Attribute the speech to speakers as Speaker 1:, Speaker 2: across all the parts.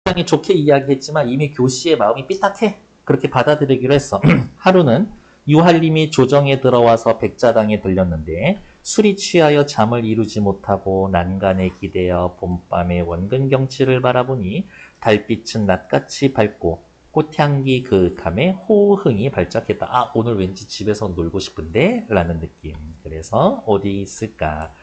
Speaker 1: 굉장히 좋게 이야기했지만 이미 교씨의 마음이 삐딱해. 그렇게 받아들이기로 했어. 하루는 유할림이 조정에 들어와서 백자당에 들렸는데 술이 취하여 잠을 이루지 못하고 난간에 기대어 봄밤의 원근 경치를 바라보니 달빛은 낮같이 밝고 꽃향기 그윽함에 호흥이 발작했다. 아, 오늘 왠지 집에서 놀고 싶은데? 라는 느낌. 그래서 어디 있을까?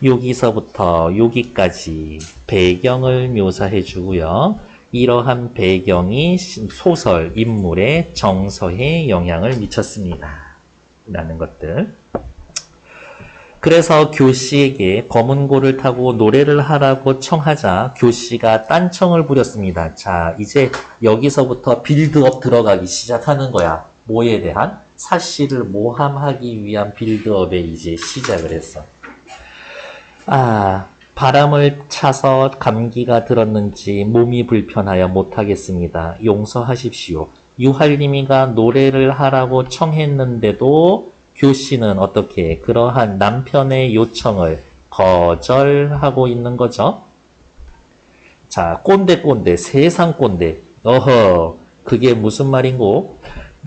Speaker 1: 여기서부터 여기까지 배경을 묘사해 주고요. 이러한 배경이 소설, 인물의 정서에 영향을 미쳤습니다. 라는 것들. 그래서 교씨에게 검은고를 타고 노래를 하라고 청하자 교씨가 딴청을 부렸습니다. 자, 이제 여기서부터 빌드업 들어가기 시작하는 거야. 뭐에 대한? 사씨를 모함하기 위한 빌드업에 이제 시작을 했어. 아, 바람을 차서 감기가 들었는지 몸이 불편하여 못하겠습니다. 용서하십시오. 유할림이가 노래를 하라고 청했는데도 교씨는 어떻게 그러한 남편의 요청을 거절하고 있는 거죠. 자, 꼰대, 세상 꼰대. 어허, 그게 무슨 말인고?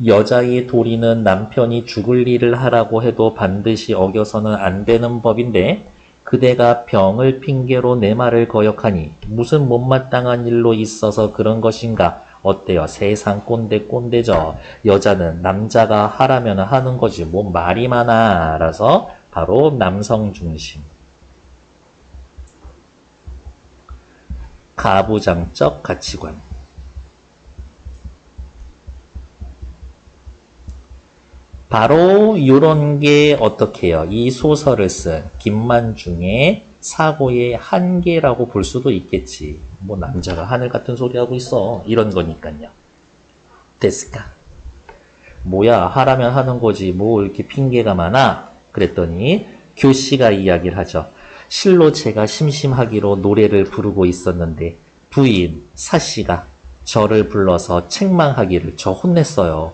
Speaker 1: 여자의 도리는 남편이 죽을 일을 하라고 해도 반드시 어겨서는 안 되는 법인데 그대가 병을 핑계로 내 말을 거역하니 무슨 못마땅한 일로 있어서 그런 것인가? 어때요? 세상 꼰대죠. 여자는 남자가 하라면 하는 거지. 뭐 말이 많아. 라서 바로 남성 중심. 가부장적 가치관. 바로 이런 게 어떻게 해요? 이 소설을 쓴 김만중의 사고의 한계라고 볼 수도 있겠지. 뭐 남자가 하늘 같은 소리 하고 있어. 이런 거니까요. 됐을까? 뭐야, 하라면 하는 거지. 뭐 이렇게 핑계가 많아? 그랬더니 교씨가 이야기를 하죠. 실로 제가 심심하기로 노래를 부르고 있었는데 부인 사씨가 저를 불러서 책망하기를 저 혼냈어요.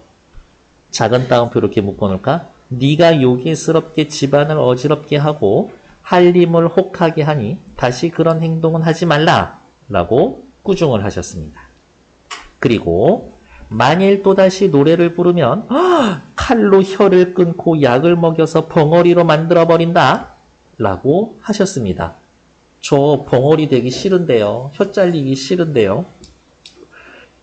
Speaker 1: 작은 따옴표 이렇게 묶어놓을까? 네가 요괴스럽게 집안을 어지럽게 하고 할림을 혹하게 하니 다시 그런 행동은 하지 말라 라고 꾸중을 하셨습니다. 그리고 만일 또다시 노래를 부르면 칼로 혀를 끊고 약을 먹여서 벙어리로 만들어버린다 라고 하셨습니다. 저 벙어리 되기 싫은데요. 혀 잘리기 싫은데요.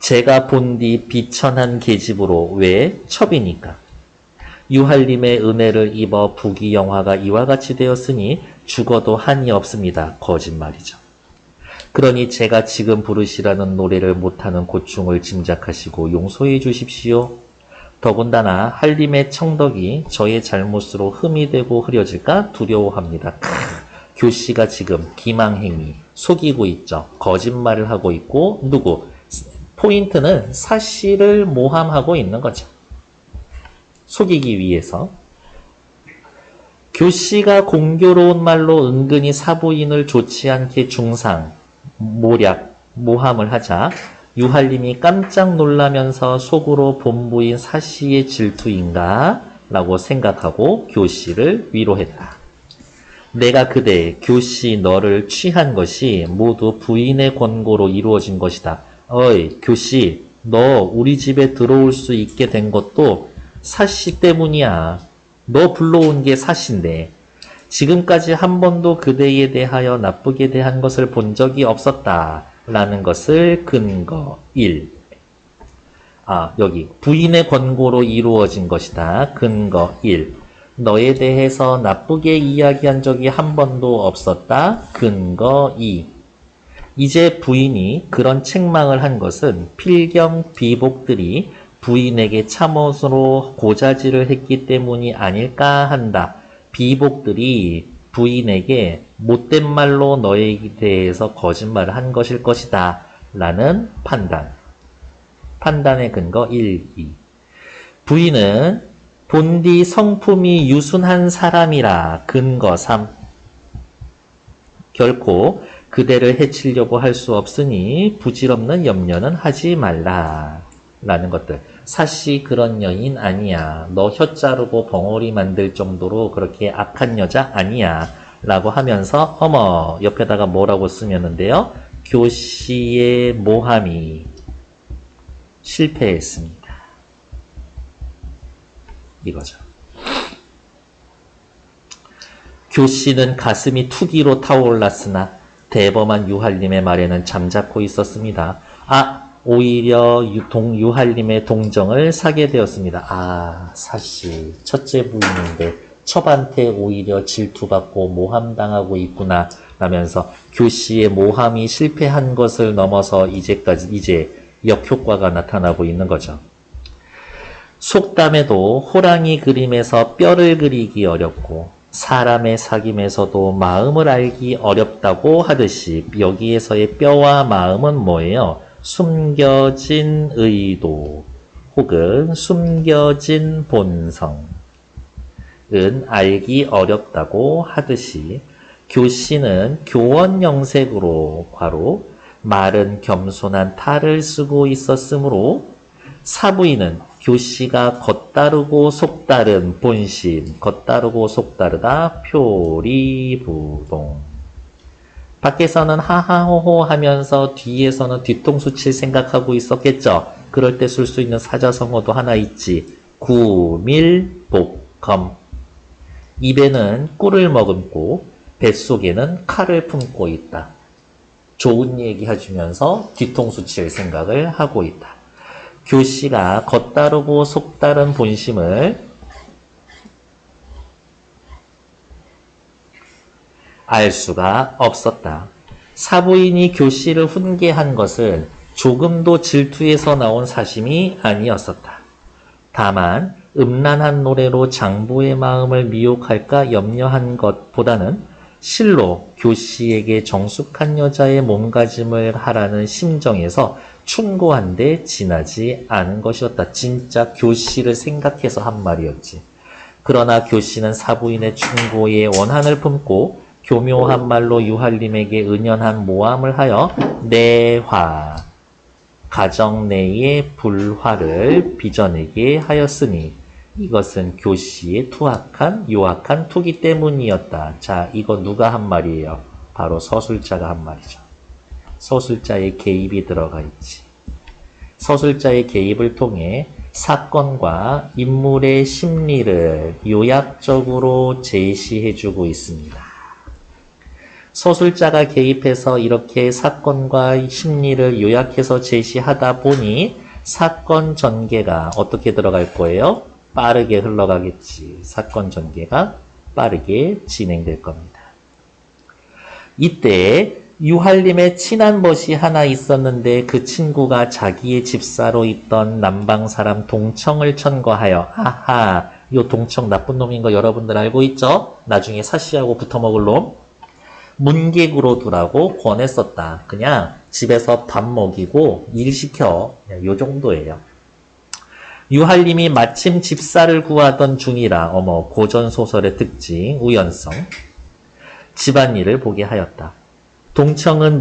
Speaker 1: 제가 본 뒤 비천한 계집으로 왜 첩이니까. 유할림의 은혜를 입어 부귀영화가 이와 같이 되었으니 죽어도 한이 없습니다. 거짓말이죠. 그러니 제가 지금 부르시라는 노래를 못하는 고충을 짐작하시고 용서해 주십시오. 더군다나 할림의 청덕이 저의 잘못으로 흠이 되고 흐려질까 두려워합니다. 교씨가 지금 기망행위, 속이고 있죠. 거짓말을 하고 있고 누구? 포인트는 사씨를 모함하고 있는 거죠. 속이기 위해서. 교씨가 공교로운 말로 은근히 사부인을 좋지 않게 중상, 모략, 모함을 하자 유할림이 깜짝 놀라면서 속으로 본부인 사씨의 질투인가? 라고 생각하고 교씨를 위로했다. 내가 그대, 교씨 너를 취한 것이 모두 부인의 권고로 이루어진 것이다. 어이, 교씨, 너 우리 집에 들어올 수 있게 된 것도 사씨 때문이야. 너 불러온 게 사씨인데 지금까지 한 번도 그대에 대하여 나쁘게 대한 것을 본 적이 없었다. 라는 것을 근거 1. 여기 부인의 권고로 이루어진 것이다. 근거 1. 너에 대해서 나쁘게 이야기한 적이 한 번도 없었다. 근거 2. 이제 부인이 그런 책망을 한 것은 필경 비복들이 부인에게 참으로 고자질을 했기 때문이 아닐까 한다. 비복들이 부인에게 못된 말로 너에 대해서 거짓말을 한 것일 것이다. 라는 판단. 판단의 근거 1, 2. 부인은 본디 성품이 유순한 사람이라. 근거 3. 결코 그대를 해치려고 할 수 없으니 부질없는 염려는 하지 말라. 라는 것들. 사씨 그런 여인 아니야. 너 혀 자르고 벙어리 만들 정도로 그렇게 악한 여자 아니야. 라고 하면서 어머 옆에다가 뭐라고 쓰면은데요. 교씨의 모함이 실패했습니다. 이거죠. 교씨는 가슴이 투기로 타올랐으나 대범한 유할림의 말에는 잠자코 있었습니다. 오히려 유할림의 동정을 사게 되었습니다. 사실 첫째 부인인데 첩한테 오히려 질투받고 모함당하고 있구나 라면서 교씨의 모함이 실패한 것을 넘어서 이제 역효과가 나타나고 있는 거죠. 속담에도 호랑이 그림에서 뼈를 그리기 어렵고 사람의 사귐에서도 마음을 알기 어렵다고 하듯이 여기에서의 뼈와 마음은 뭐예요? 숨겨진 의도 혹은 숨겨진 본성은 알기 어렵다고 하듯이 교씨는 교원영색으로 괄호 말은 겸손한 탈을 쓰고 있었으므로 사부인은 교씨가 겉다르고 속다른 본심, 겉다르고 속다르다 표리부동. 밖에서는 하하호호 하면서 뒤에서는 뒤통수 칠 생각하고 있었겠죠. 그럴 때 쓸 수 있는 사자성어도 하나 있지. 구밀복검. 입에는 꿀을 머금고 뱃속에는 칼을 품고 있다. 좋은 얘기 해주면서 뒤통수 칠 생각을 하고 있다. 교씨가 겉다르고 속다른 본심을 알 수가 없었다. 사부인이 교씨를 훈계한 것은 조금도 질투에서 나온 사심이 아니었었다. 다만 음란한 노래로 장부의 마음을 미혹할까 염려한 것보다는 실로 교씨에게 정숙한 여자의 몸가짐을 하라는 심정에서 충고한데 지나지 않은 것이었다. 진짜 교씨를 생각해서 한 말이었지. 그러나 교씨는 사부인의 충고에 원한을 품고 교묘한 말로 유할림에게 은연한 모함을 하여 내화, 가정 내의 불화를 빚어내게 하였으니 이것은 교씨의 요악한 투기 때문이었다. 자, 이거 누가 한 말이에요? 바로 서술자가 한 말이죠. 서술자의 개입이 들어가 있지. 서술자의 개입을 통해 사건과 인물의 심리를 요약적으로 제시해주고 있습니다. 서술자가 개입해서 이렇게 사건과 심리를 요약해서 제시하다 보니 사건 전개가 어떻게 들어갈 거예요? 빠르게 흘러가겠지. 사건 전개가 빠르게 진행될 겁니다. 이때 유할림의 친한 벗이 하나 있었는데 그 친구가 자기의 집사로 있던 남방 사람 동청을 천거하여 요 동청 나쁜 놈인 거 여러분들 알고 있죠? 나중에 사씨하고 붙어먹을 놈. 문객으로 두라고 권했었다. 그냥 집에서 밥 먹이고 일 시켜. 요 정도예요. 유할림이 마침 집사를 구하던 중이라 고전소설의 특징, 우연성. 집안일을 보게 하였다. 동청은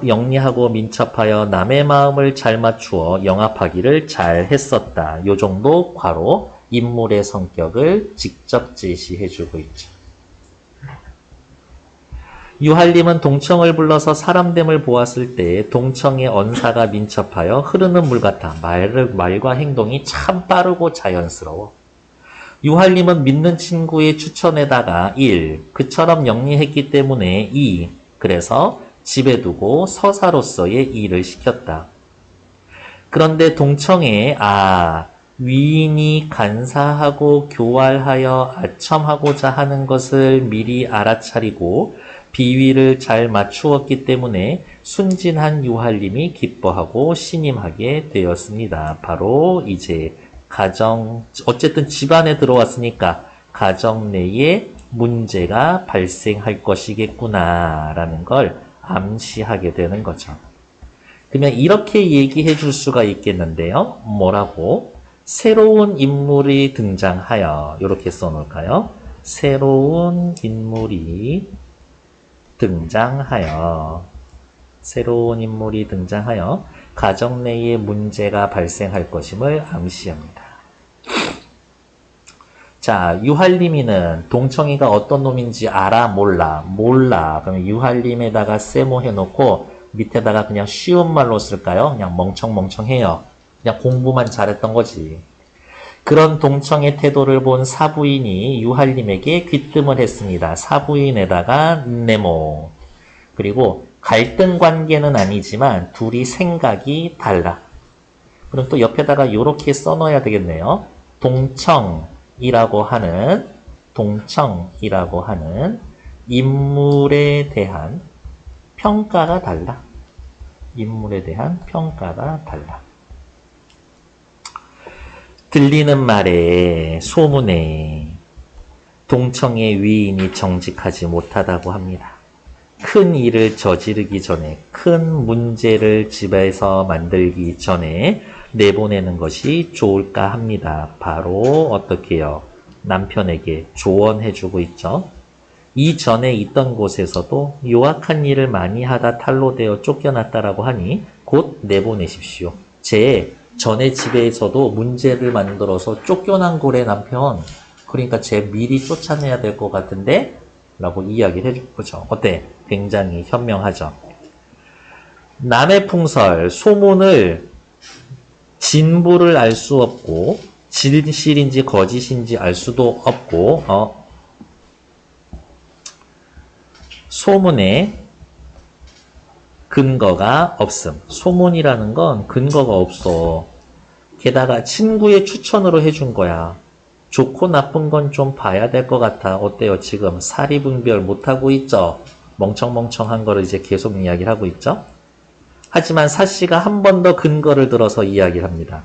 Speaker 1: 영리하고 민첩하여 남의 마음을 잘 맞추어 영합하기를 잘 했었다. 요 정도 괄호 인물의 성격을 직접 제시해주고 있죠. 유할림은 동청을 불러서 사람됨을 보았을 때 동청의 언사가 민첩하여 흐르는 물 같아 말과 행동이 참 빠르고 자연스러워. 유할림은 믿는 친구의 추천에다가 1. 그처럼 영리했기 때문에 2. 그래서 집에 두고 서사로서의 일을 시켰다. 그런데 동청에 위인이 간사하고 교활하여 아첨하고자 하는 것을 미리 알아차리고 비위를 잘 맞추었기 때문에 순진한 유할림이 기뻐하고 신임하게 되었습니다. 바로 이제 어쨌든 집안에 들어왔으니까 가정 내에 문제가 발생할 것이겠구나 라는 걸 암시하게 되는 거죠. 그러면 이렇게 얘기해 줄 수가 있겠는데요. 뭐라고? 새로운 인물이 등장하여 이렇게 써놓을까요? 새로운 인물이 등장하여 가정 내에 문제가 발생할 것임을 암시합니다. 자, 유할림이는 동청이가 어떤 놈인지 알아? 몰라? 몰라. 그럼 유할림에다가 세모 해놓고 밑에다가 그냥 쉬운 말로 쓸까요? 그냥 멍청멍청해요. 그냥 공부만 잘했던 거지. 그런 동청의 태도를 본 사부인이 유할림에게 귀뜸을 했습니다. 사부인에다가 네모. 그리고 갈등 관계는 아니지만 둘이 생각이 달라. 그럼 또 옆에다가 이렇게 써놓아야 되겠네요. 동청이라고 하는 인물에 대한 평가가 달라. 인물에 대한 평가가 달라. 들리는 말에, 소문에 동청의 위인이 정직하지 못하다고 합니다. 큰 일을 저지르기 전에, 큰 문제를 집에서 만들기 전에 내보내는 것이 좋을까 합니다. 바로 어떻게 해요? 남편에게 조언해주고 있죠. 이전에 있던 곳에서도 요악한 일을 많이 하다 탈로되어 쫓겨났다라고 하니 곧 내보내십시오. 제 전에 집에서도 문제를 만들어서 쫓겨난 거래 남편. 그러니까 쟤 미리 쫓아내야 될 것 같은데? 라고 이야기를 해준 거죠. 어때? 굉장히 현명하죠. 남의 풍설, 소문을 진부를 알 수 없고 진실인지 거짓인지 알 수도 없고 소문에 근거가 없음. 소문이라는 건 근거가 없어. 게다가 친구의 추천으로 해준 거야. 좋고 나쁜 건 좀 봐야 될 것 같아. 어때요? 지금 사리분별 못하고 있죠? 멍청멍청한 거를 이제 계속 이야기를 하고 있죠? 하지만 사씨가 한 번 더 근거를 들어서 이야기를 합니다.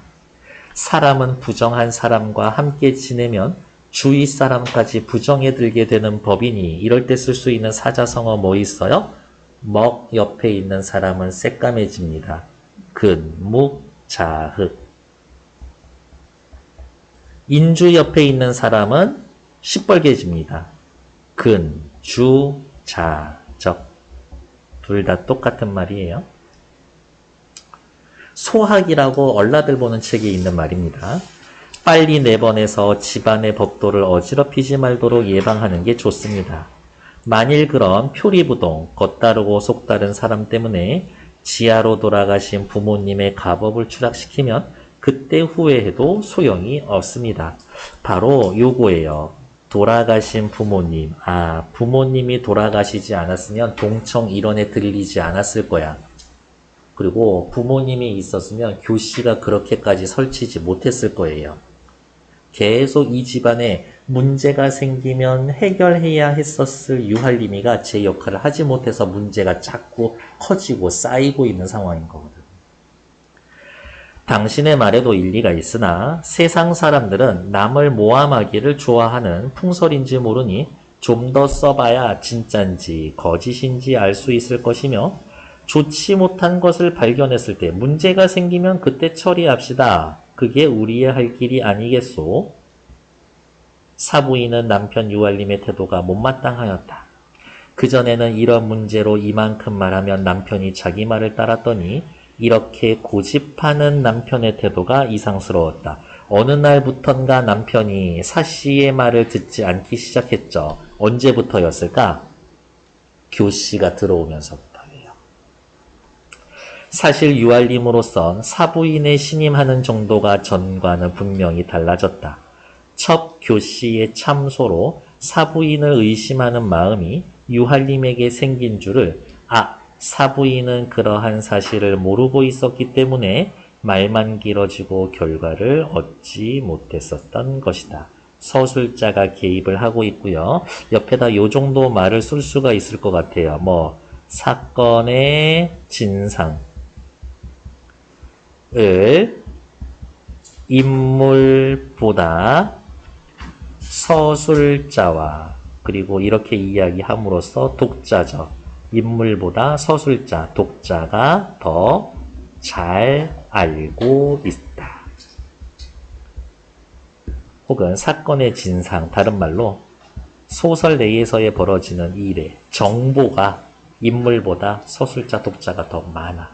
Speaker 1: 사람은 부정한 사람과 함께 지내면 주위 사람까지 부정에 들게 되는 법이니 이럴 때 쓸 수 있는 사자성어 뭐 있어요? 먹 옆에 있는 사람은 새까매집니다. 근, 묵, 자흑. 인주 옆에 있는 사람은 시뻘개집니다. 근, 주, 자, 적. 둘 다 똑같은 말이에요. 소학이라고 얼라들 보는 책에 있는 말입니다. 빨리 내보내서 집안의 법도를 어지럽히지 말도록 예방하는 게 좋습니다. 만일 그런 표리부동, 겉다르고 속다른 사람 때문에 지하로 돌아가신 부모님의 가법을 추락시키면 그때 후회해도 소용이 없습니다. 바로 요거예요. 돌아가신 부모님. 부모님이 돌아가시지 않았으면 동청 일원에 들리지 않았을 거야. 그리고 부모님이 있었으면 교씨가 그렇게까지 설치지 못했을 거예요. 계속 이 집안에 문제가 생기면 해결해야 했었을 유할림이가 제 역할을 하지 못해서 문제가 자꾸 커지고 쌓이고 있는 상황인 거거든. 당신의 말에도 일리가 있으나 세상 사람들은 남을 모함하기를 좋아하는 풍설인지 모르니 좀 더 써봐야 진짠지 거짓인지 알 수 있을 것이며 좋지 못한 것을 발견했을 때 문제가 생기면 그때 처리합시다. 그게 우리의 할 길이 아니겠소? 사부인은 남편 유할림의 태도가 못마땅하였다. 그전에는 이런 문제로 이만큼 말하면 남편이 자기 말을 따랐더니 이렇게 고집하는 남편의 태도가 이상스러웠다. 어느 날부턴가 남편이 사씨의 말을 듣지 않기 시작했죠. 언제부터였을까? 교씨가 들어오면서부터예요. 사실 유할림으로선 사부인에 신임하는 정도가 전과는 분명히 달라졌다. 첫 교씨의 참소로 사부인을 의심하는 마음이 유할림에게 생긴 줄을 사부인은 그러한 사실을 모르고 있었기 때문에 말만 길어지고 결과를 얻지 못했었던 것이다. 서술자가 개입을 하고 있고요. 옆에다 요 정도 말을 쓸 수가 있을 것 같아요. 사건의 진상을 인물보다 서술자와 그리고 이렇게 이야기함으로써 독자죠. 인물보다 서술자, 독자가 더 잘 알고 있다. 혹은 사건의 진상, 다른 말로 소설 내에서의 벌어지는 일의 정보가 인물보다 서술자, 독자가 더 많아.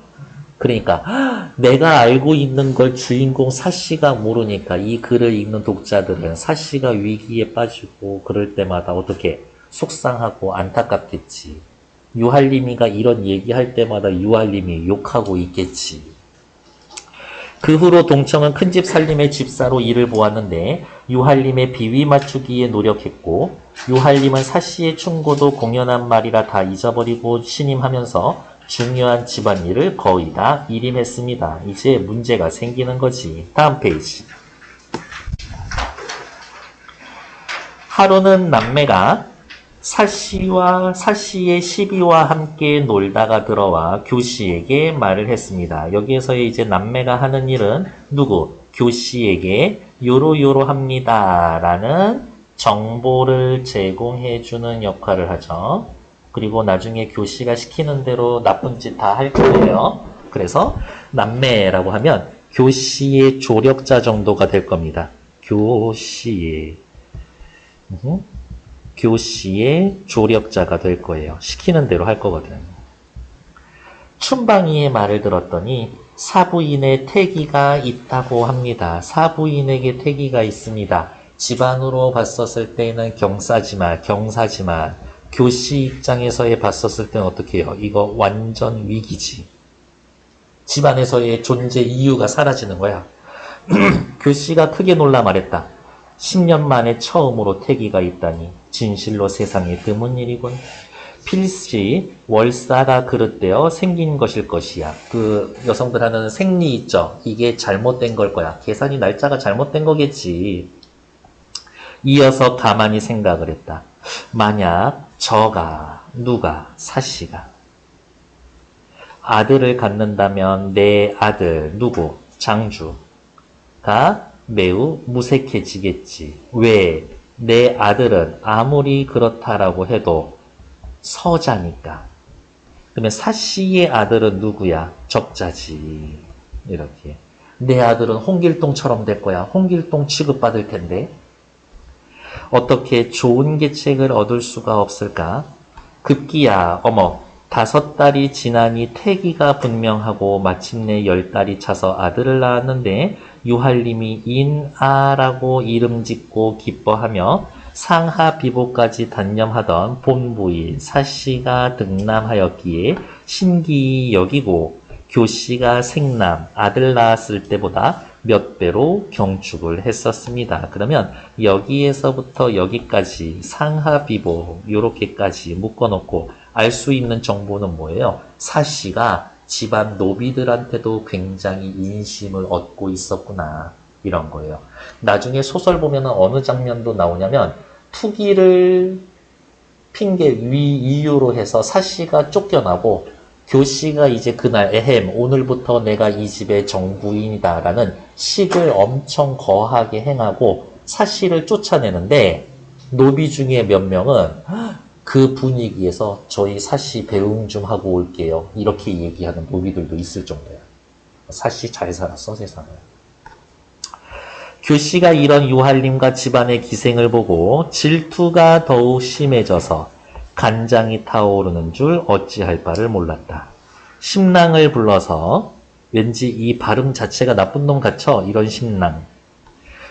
Speaker 1: 그러니까 내가 알고 있는 걸 주인공 사씨가 모르니까 이 글을 읽는 독자들은 사씨가 위기에 빠지고 그럴 때마다 어떻게 속상하고 안타깝겠지. 유할림이가 이런 얘기할 때마다 유할림이 욕하고 있겠지. 그 후로 동청은 큰집 살림의 집사로 일을 보았는데 유할림의 비위 맞추기에 노력했고 유할림은 사씨의 충고도 공연한 말이라 다 잊어버리고 신임하면서 중요한 집안일을 거의 다 일임했습니다. 이제 문제가 생기는 거지. 다음 페이지. 하루는 남매가 사씨의 시비와 함께 놀다가 들어와 교씨에게 말을 했습니다. 여기에서의 이제 남매가 하는 일은 누구? 교씨에게 요로요로합니다 라는 정보를 제공해주는 역할을 하죠. 그리고 나중에 교씨가 시키는 대로 나쁜 짓 다 할 거예요. 그래서 남매라고 하면 교씨의 조력자 정도가 될 겁니다. 교씨의 조력자가 될 거예요. 시키는 대로 할 거거든. 춘방이의 말을 들었더니 사부인의 태기가 있다고 합니다. 사부인에게 태기가 있습니다. 집안으로 봤었을 때는 경사지만 교씨 입장에서의 봤었을 때는 어떻게 해요? 이거 완전 위기지. 집안에서의 존재 이유가 사라지는 거야. 교씨가 크게 놀라 말했다. 10년 만에 처음으로 태기가 있다니 진실로 세상에 드문 일이군. 필시 월사가 그릇되어 생긴 것일 것이야. 그 여성들 하는 생리 있죠? 이게 잘못된 걸 거야. 계산이 날짜가 잘못된 거겠지. 이어서 가만히 생각을 했다. 만약 누가 사씨가 아들을 갖는다면 내 아들 누구? 장주가 매우 무색해지겠지. 왜? 내 아들은 아무리 그렇다라고 해도 서자니까. 그러면 사씨의 아들은 누구야? 적자지. 이렇게. 내 아들은 홍길동처럼 될 거야. 홍길동 취급받을 텐데. 어떻게 좋은 계책을 얻을 수가 없을까? 급기야, 5달이 지나니 태기가 분명하고 마침내 10달이 차서 아들을 낳았는데 유할림이 인아라고 이름 짓고 기뻐하며 상하 비보까지 단념하던 본부인 사씨가 등남하였기에 신기히 여기고 교씨가 생남 아들 낳았을 때보다 몇 배로 경축을 했었습니다. 그러면 여기에서부터 여기까지 상하 비보 요렇게까지 묶어놓고 알 수 있는 정보는 뭐예요? 사씨가 집안 노비들한테도 굉장히 인심을 얻고 있었구나. 이런 거예요. 나중에 소설 보면 어느 장면도 나오냐면 투기를 이유로 해서 사씨가 쫓겨나고 교씨가 이제 그날 오늘부터 내가 이 집의 정부인이다 라는 식을 엄청 거하게 행하고 사씨를 쫓아내는데 노비 중에 몇 명은 그 분위기에서 저희 사씨 배웅 좀 하고 올게요. 이렇게 얘기하는 노비들도 있을 정도야. 사씨 잘 살았어, 세상에. 교씨가 이런 유할림과 집안의 기생을 보고 질투가 더욱 심해져서 간장이 타오르는 줄 어찌할 바를 몰랐다. 심랑을 불러서 왠지 이 발음 자체가 나쁜 놈 같죠? 이런 심랑.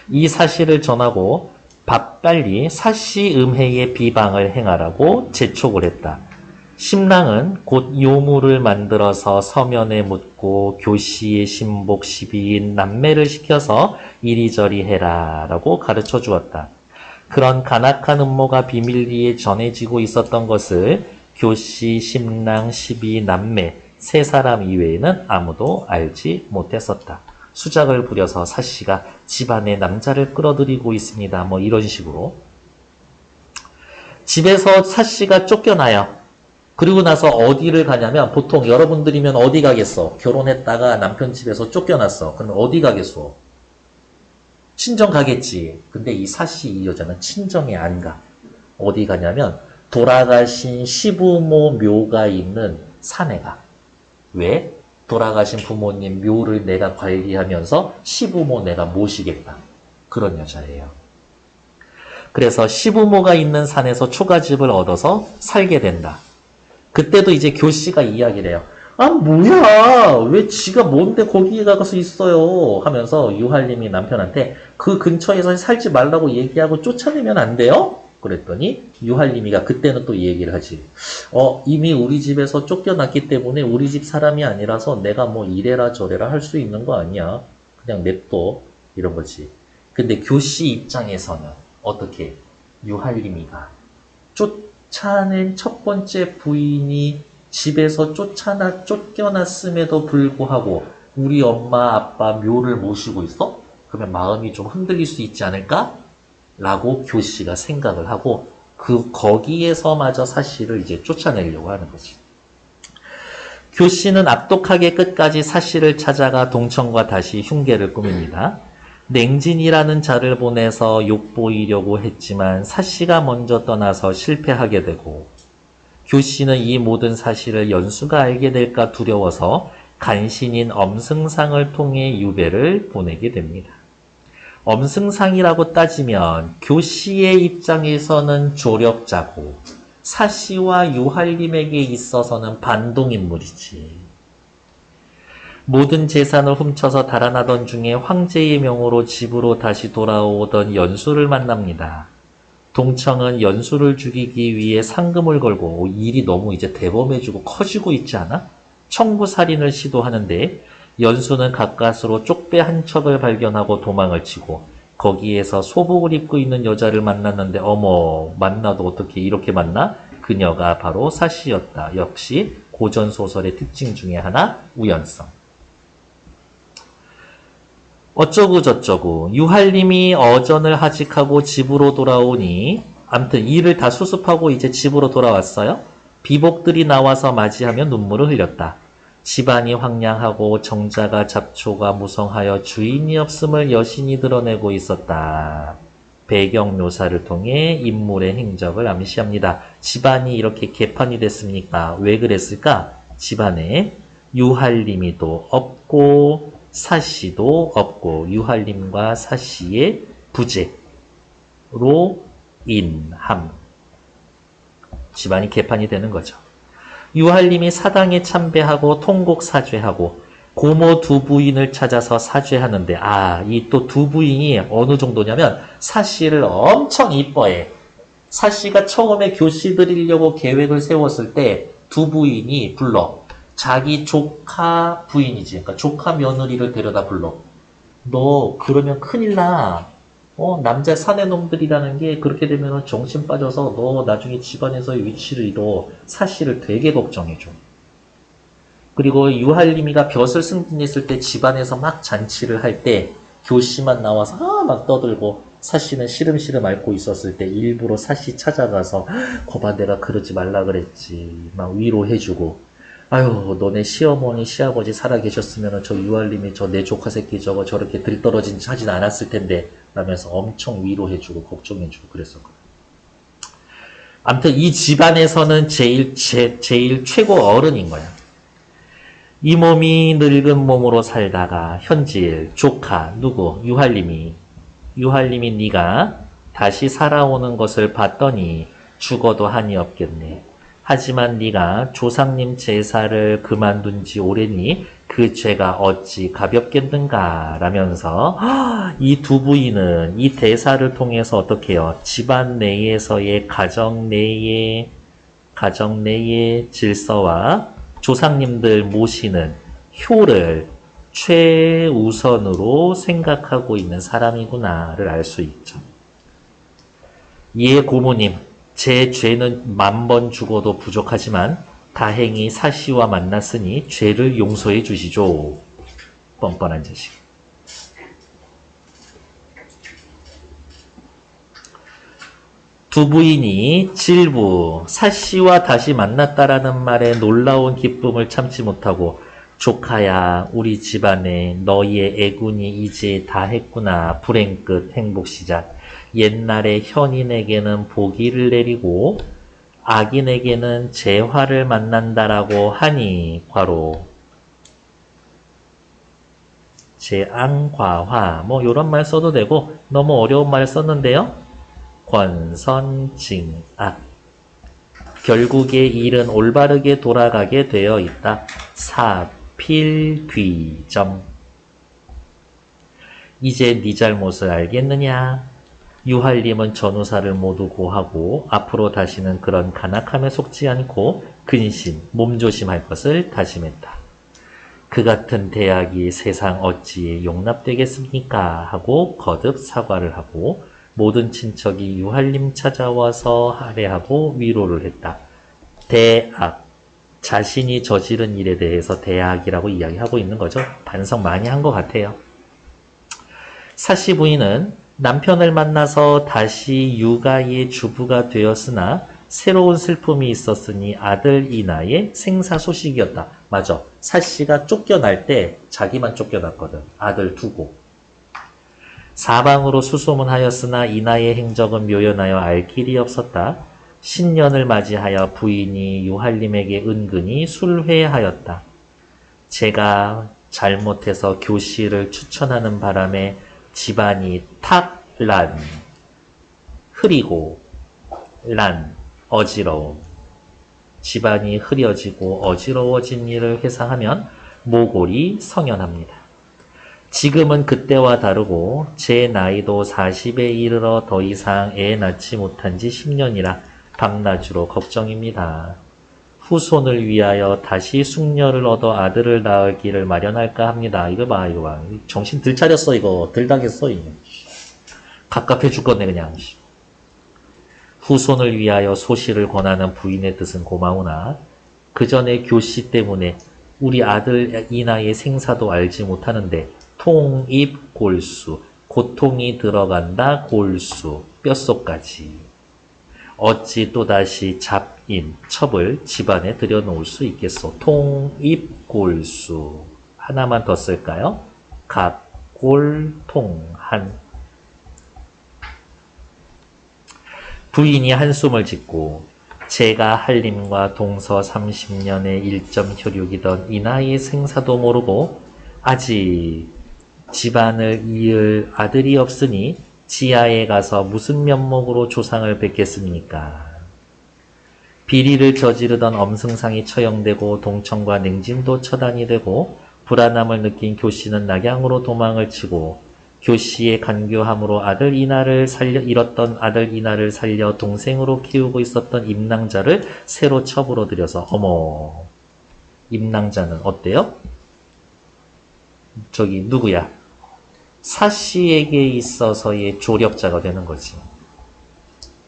Speaker 1: 이 사실을 전하고 밥빨리 사씨 음해의 비방을 행하라고 재촉을 했다. 심랑은 곧 요물을 만들어서 서면에 묻고 교씨의 신복 시비인 남매를 시켜서 이리저리 해라 라고 가르쳐 주었다. 그런 간악한 음모가 비밀리에 전해지고 있었던 것을 교씨, 심랑, 시비, 남매 세 사람 이외에는 아무도 알지 못했었다. 수작을 부려서 사씨가 집안에 남자를 끌어들이고 있습니다. 뭐 이런 식으로. 집에서 사씨가 쫓겨나요. 그리고 나서 어디를 가냐면 보통 여러분들이면 어디 가겠어? 결혼했다가 남편 집에서 쫓겨났어. 그럼 어디 가겠어? 친정 가겠지. 근데 이 사씨 이 여자는 친정에 안 가. 어디 가냐면 돌아가신 시부모 묘가 있는 산에 가. 왜? 돌아가신 부모님 묘를 내가 관리하면서 시부모 내가 모시겠다. 그런 여자예요. 그래서 시부모가 있는 산에서 초가집을 얻어서 살게 된다. 그때도 이제 교씨가 이야기를 해요. 아 뭐야 왜 지가 뭔데 거기에 가서 있어요 하면서 유할림이 남편한테 그 근처에서 살지 말라고 얘기하고 쫓아내면 안 돼요? 그랬더니 유할림이가 그때는 또 이 얘기를 하지. 이미 우리 집에서 쫓겨났기 때문에 우리 집 사람이 아니라서 내가 뭐 이래라 저래라 할 수 있는 거 아니야. 그냥 냅둬. 이런 거지. 근데 교씨 입장에서는 어떻게? 유할림이가 쫓아낸 첫 번째 부인이 집에서 쫓겨났음에도 불구하고 우리 엄마 아빠 묘를 모시고 있어? 그러면 마음이 좀 흔들릴 수 있지 않을까? 라고 교씨가 생각을 하고 거기에서마저 사씨를 이제 쫓아내려고 하는 거지. 교씨는 악독하게 끝까지 사씨를 찾아가 동청과 다시 흉계를 꾸밉니다. 냉진이라는 자를 보내서 욕보이려고 했지만 사씨가 먼저 떠나서 실패하게 되고 교씨는 이 모든 사실을 연수가 알게 될까 두려워서 간신인 엄승상을 통해 유배를 보내게 됩니다. 엄승상이라고 따지면 교씨의 입장에서는 조력자고 사씨와 유할림에게 있어서는 반동인물이지. 모든 재산을 훔쳐서 달아나던 중에 황제의 명으로 집으로 다시 돌아오던 연수를 만납니다. 동청은 연수를 죽이기 위해 상금을 걸고 일이 너무 이제 대범해지고 커지고 있지 않아? 청부살인을 시도하는데 연수는 가까스로 쪽배 한 척을 발견하고 도망을 치고 거기에서 소복을 입고 있는 여자를 만났는데 어머 만나도 어떻게 이렇게 만나? 그녀가 바로 사씨였다. 역시 고전소설의 특징 중에 하나 우연성. 어쩌고 저쩌고 유할림이 어전을 하직하고 집으로 돌아오니 암튼 일을 다 수습하고 이제 집으로 돌아왔어요. 비복들이 나와서 맞이하며 눈물을 흘렸다. 집안이 황량하고 정자가 잡초가 무성하여 주인이 없음을 여신이 드러내고 있었다. 배경 묘사를 통해 인물의 행적을 암시합니다. 집안이 이렇게 개판이 됐습니까? 왜 그랬을까? 집안에 유할림이도 없고 사씨도 없고 유할림과 사씨의 부재로 인함. 집안이 개판이 되는 거죠. 유할림이 사당에 참배하고 통곡 사죄하고 고모 두 부인을 찾아서 사죄하는데 이 또 두 부인이 어느 정도냐면 사씨를 엄청 이뻐해. 사씨가 처음에 교씨 드리려고 계획을 세웠을 때 두 부인이 불러. 자기 조카 부인이지. 그러니까 조카 며느리를 데려다 불러. 너 그러면 큰일 나. 남자 사내놈들이라는 게 그렇게 되면 정신 빠져서 너 나중에 집안에서의 위치를 잃어. 사씨를 되게 걱정해줘. 그리고 유할림이가 벼슬 승진했을 때 집안에서 막 잔치를 할 때 교씨만 나와서 막 떠들고 사씨는 시름시름 앓고 있었을 때 일부러 사씨 찾아가서 거봐 내가 그러지 말라 그랬지. 막 위로해주고 아유 너네 시어머니 시아버지 살아계셨으면 저 유할림이 저 내 조카 새끼 저거 저렇게 들떨어진 하진 않았을 텐데 라면서 엄청 위로해주고 걱정해주고 그랬었거든. 아무튼 이 집안에서는 제일 최고 어른인 거야. 이 몸이 늙은 몸으로 살다가 현질 조카 누구 유할림이 네가 다시 살아오는 것을 봤더니 죽어도 한이 없겠네. 하지만 네가 조상님 제사를 그만둔 지 오래니 그 죄가 어찌 가볍겠는가 라면서 이 두 부인은 이 대사를 통해서 어떻게 해요? 집안 내에서의 가정 내의 질서와 조상님들 모시는 효를 최우선으로 생각하고 있는 사람이구나를 알 수 있죠. 예 고모님 제 죄는 10,000번 죽어도 부족하지만 다행히 사씨와 만났으니 죄를 용서해 주시죠. 뻔뻔한 자식. 두 부인이 질부 사씨와 다시 만났다라는 말에 놀라운 기쁨을 참지 못하고 조카야 우리 집안에 너희의 애군이 이제 다 했구나. 불행 끝 행복 시작. 옛날에 현인에게는 보기를 내리고 악인에게는 재화를 만난다라고 하니 과로 재앙과화 뭐 이런 말 써도 되고 너무 어려운 말 썼는데요. 권선징악 결국에 일은 올바르게 돌아가게 되어 있다. 사필귀정 이제 네 잘못을 알겠느냐? 유할림은 전우사를 모두 고하고 앞으로 다시는 그런 간악함에 속지 않고 근심, 몸조심할 것을 다짐했다. 그 같은 대학이 세상 어찌 용납되겠습니까? 하고 거듭 사과를 하고 모든 친척이 유할림 찾아와서 할애하고 위로를 했다. 대악, 자신이 저지른 일에 대해서 대악이라고 이야기하고 있는 거죠. 반성 많이 한 것 같아요. 사씨 부인은 남편을 만나서 다시 육아의 주부가 되었으나 새로운 슬픔이 있었으니 아들 이나의 생사 소식이었다. 맞아. 사씨가 쫓겨날 때 자기만 쫓겨났거든. 아들 두고. 사방으로 수소문하였으나 이나의 행적은 묘연하여 알 길이 없었다. 신년을 맞이하여 부인이 유할림에게 은근히 술회하였다. 제가 잘못해서 교씨를 추천하는 바람에 집안이 탁란, 흐리고 란, 어지러움. 집안이 흐려지고 어지러워진 일을 회상하면 모골이 성연합니다. 지금은 그때와 다르고 제 나이도 40에 이르러 더 이상 애 낳지 못한 지 10년이라 밤낮으로 걱정입니다. 후손을 위하여 다시 숙녀를 얻어 아들을 낳을 마련할까 합니다. 이거 봐. 정신 들 차렸어, 이거. 들 당했어, 이거. 갑갑해 죽겠네, 그냥. 후손을 위하여 소시를 권하는 부인의 뜻은 고마우나 그 전에 교씨 때문에 우리 아들 이나의 생사도 알지 못하는데 통입골수, 고통이 들어간다 골수, 뼛속까지. 어찌 또다시 잡인, 첩을 집안에 들여놓을 수 있겠소. 통입골수. 하나만 더 쓸까요? 갑골통한. 부인이 한숨을 짓고 제가 한림과 동서 30년의 일점 혈육이던 이 나이의 생사도 모르고 아직 집안을 이을 아들이 없으니 지하에 가서 무슨 면목으로 조상을 뵙겠습니까? 비리를 저지르던 엄승상이 처형되고 동청과 냉짐도 처단이 되고 불안함을 느낀 교씨는 낙양으로 도망을 치고 교씨의 간교함으로 잃었던 아들 이나를 살려 동생으로 키우고 있었던 임낭자를 새로 첩으로 들여서 어머, 임낭자는 어때요? 저기 누구야? 사씨에게 있어서의 조력자가 되는 거지.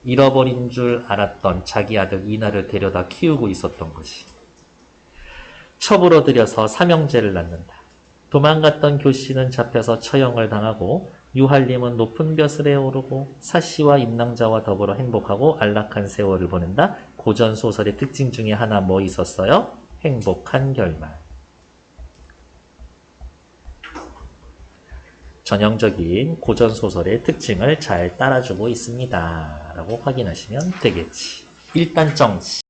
Speaker 1: 잃어버린 줄 알았던 자기 아들 이나를 데려다 키우고 있었던 것이. 첩으로 들여서 삼형제를 낳는다. 도망갔던 교씨는 잡혀서 처형을 당하고 유할림은 높은 벼슬에 오르고 사씨와 임낭자와 더불어 행복하고 안락한 세월을 보낸다. 고전소설의 특징 중에 하나 뭐 있었어요? 행복한 결말. 전형적인 고전소설의 특징을 잘 따라주고 있습니다. 라고 확인하시면 되겠지. 일단 정치.